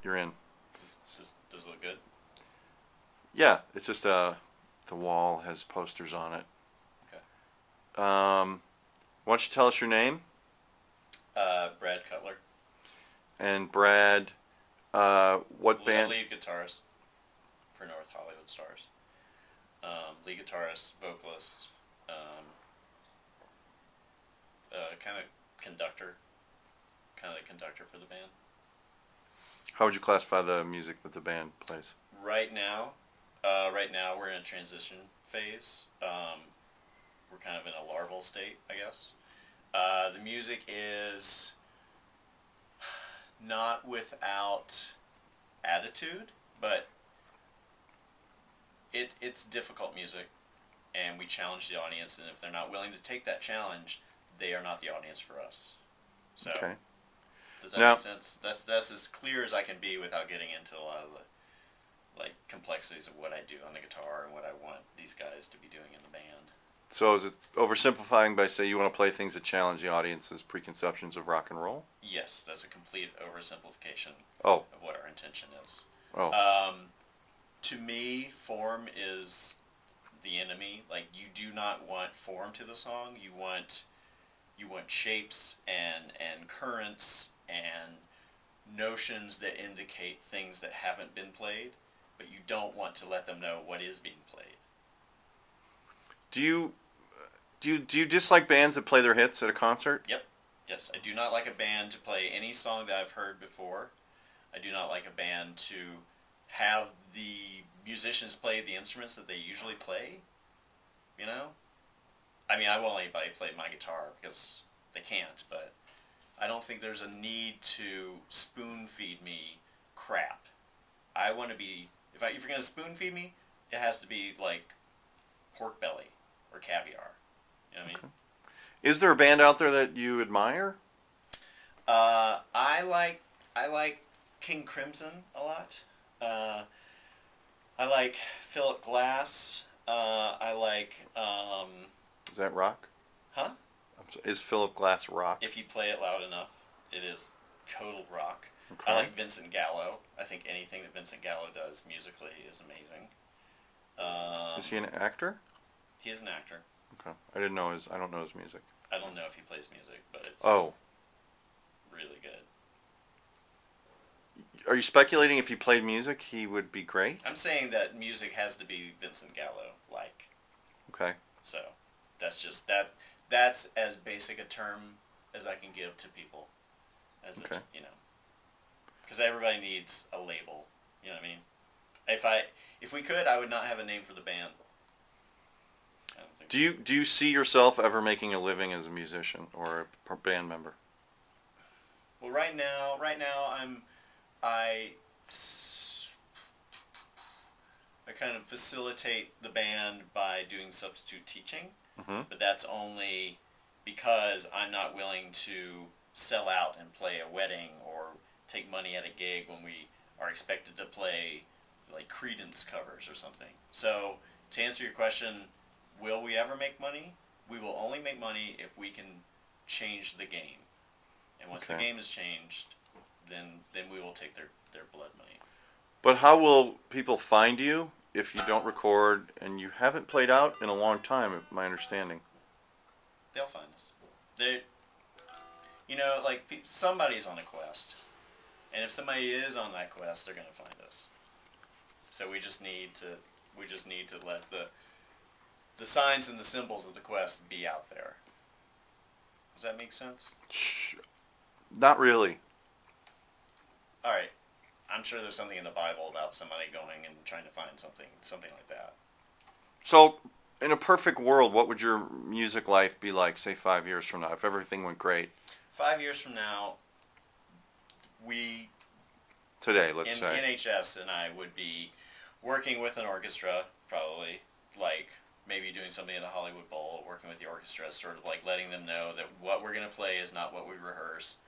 you're in. Does it look good? Yeah, it's just the wall has posters on it. Okay. Why don't you tell us your name? Brad Cutler, And Brad, what band? lead guitarist for North Hollywood Stars. Lead guitarist, vocalist, um, kind of conductor, kind of the conductor for the band. How would you classify the music that the band plays? Right now, we're in a transition phase. We're kind of in a larval state, I guess. The music is not without attitude, but it's difficult music, and we challenge the audience. And if they're not willing to take that challenge, they are not the audience for us. So, Okay. does that Now, make sense? That's as clear as I can be without getting into a lot of the complexities of what I do on the guitar and what I want these guys to be doing in the band. so is it oversimplifying by saying you want to play things that challenge the audience's preconceptions of rock and roll? Yes, that's a complete oversimplification Oh, of what our intention is. oh, Um, to me, form is the enemy. Like, you do not want form to the song. You want shapes and currents and notions that indicate things that haven't been played, but you don't want to let them know what is being played. do you do you dislike bands that play their hits at a concert? Yep. Yes, I do not like a band to play any song that I've heard before. I do not like a band to have the musicians play the instruments that they usually play. You know, I mean, I won't let anybody play my guitar because they can't, but I don't think there's a need to spoon feed me crap. I want to be, if you're gonna spoon feed me, it has to be like pork belly or caviar. You know what I mean? Okay. Is there a band out there that you admire? I like King Crimson a lot. Uh, I like Philip Glass. I like Is that rock? huh? Is Philip Glass rock? If you play it loud enough, it is total rock. I Okay. like Vincent Gallo. I think anything that Vincent Gallo does musically is amazing. Um, Is he an actor? he is an actor. Okay. I didn't know his. I don't know his music. I don't know if he plays music, but it's Oh, really good. are you speculating if he played music he would be great? I'm saying that music has to be Vincent Gallo like. Okay. So that's just that. That's as basic a term as I can give to people, as a Okay. because everybody needs a label. You know what I mean? If we could, I would not have a name for the band. I don't think. Do you see yourself ever making a living as a musician or a band member? Well, right now I I kind of facilitate the band by doing substitute teaching, Mm-hmm. but that's only because I'm not willing to sell out and play a wedding or take money at a gig when we are expected to play like Credence covers or something. So to answer your question, will we ever make money? We will only make money if we can change the game. And once the Okay. game is changed, then we will take their blood money. But how will people find you if you don't record and you haven't played out in a long time? My understanding. They'll find us. They, like somebody's on a quest, and if somebody is on that quest, they're gonna find us. So we just need to let the signs and the symbols of the quest be out there. Does that make sense? Shh. Not really. All right. I'm sure there's something in the Bible about somebody going and trying to find something like that. So, in a perfect world, what would your music life be like, say, 5 years from now, if everything went great? 5 years from now, we Today, let's in say. NHS and I would be working with an orchestra, probably, like maybe doing something at a Hollywood Bowl, working with the orchestra, sort of like letting them know that what we're going to play is not what we rehearsed.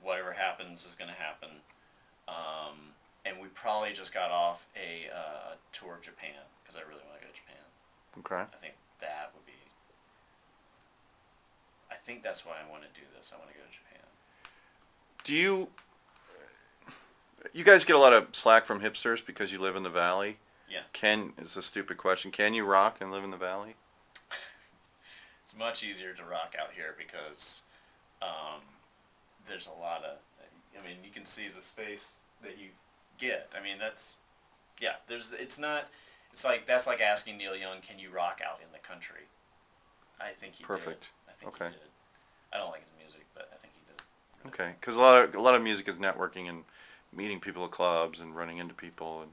Whatever happens is going to happen. And we probably just got off a tour of Japan because I really want to go to Japan. Okay. I think that would be. I think that's why I want to do this. I want to go to Japan. Do you You guys get a lot of slack from hipsters because you live in the valley. Yeah. It's a stupid question. Can you rock and live in the valley? It's much easier to rock out here because um, there's a lot of. I mean, you can see the space that you get. I mean, that's yeah. There's. It's not. It's like that's like asking Neil Young, can you rock out in the country? I think he Perfect. did. I think Okay. he did. I don't like his music, but I think he did. Okay. Because a lot of music is networking and meeting people at clubs and running into people and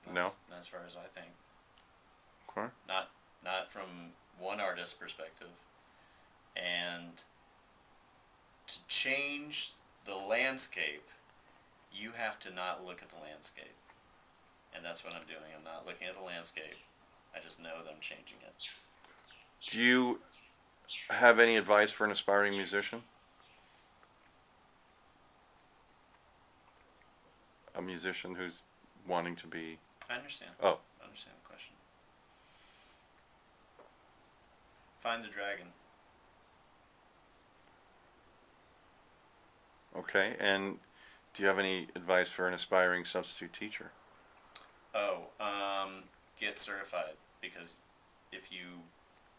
No, no. not as far as I think. Okay. Not from one artist's perspective. And to change the landscape, you have to not look at the landscape. And that's what I'm doing. I'm not looking at the landscape. I just know that I'm changing it. Do you have any advice for an aspiring musician? A musician who's wanting to be. I understand. Oh, I understand the question. Find the dragon. okay. And do you have any advice for an aspiring substitute teacher? Oh, get certified because if you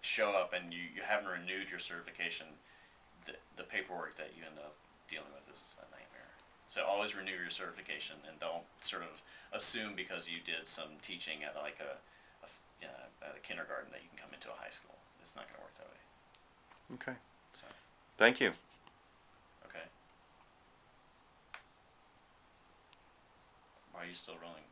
show up and you haven't renewed your certification, the paperwork that you end up dealing with is a nightmare. So always renew your certification and don't sort of assume because you did some teaching at like at a kindergarten that you can come into a high school. It's not going to work that way. Okay. So, Thank you. okay. Why are you still rolling?